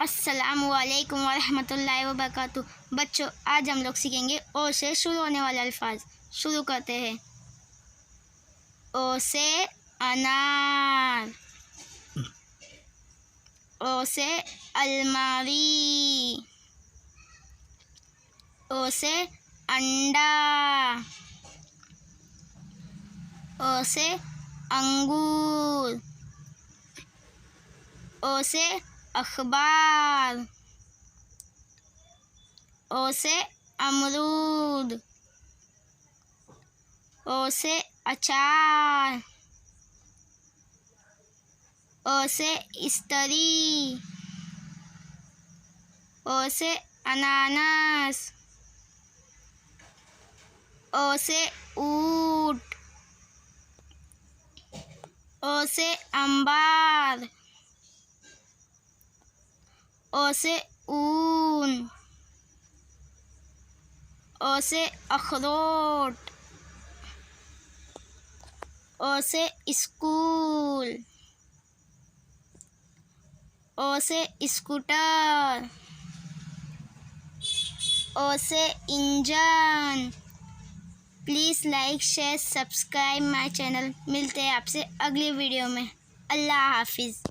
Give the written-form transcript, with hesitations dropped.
अस्सलामुअलैकुम वरहमतुल्लाहि वबरकातुहू। बच्चों, आज हम लोग सीखेंगे ओ से शुरू होने वाले अल्फाज। शुरू करते हैं। ओ से अनार, ओ से अलमारी, ओ से अंडा, ओ से अंगूर, ओ से अखबार, ओ से अमरूद, ओ से अचार, ओ से इस्तरी, ओ से अनानास, ओ से ऊंट, ओ से अंबार, ओ से ऊन, ओ से अखरोट, ओ से स्कूल, ओ से स्कूटर, ओ से engine. Please like share subscribe my channel. मिलते हैं आपसे अगली वीडियो में। अल्लाह हाफिज़।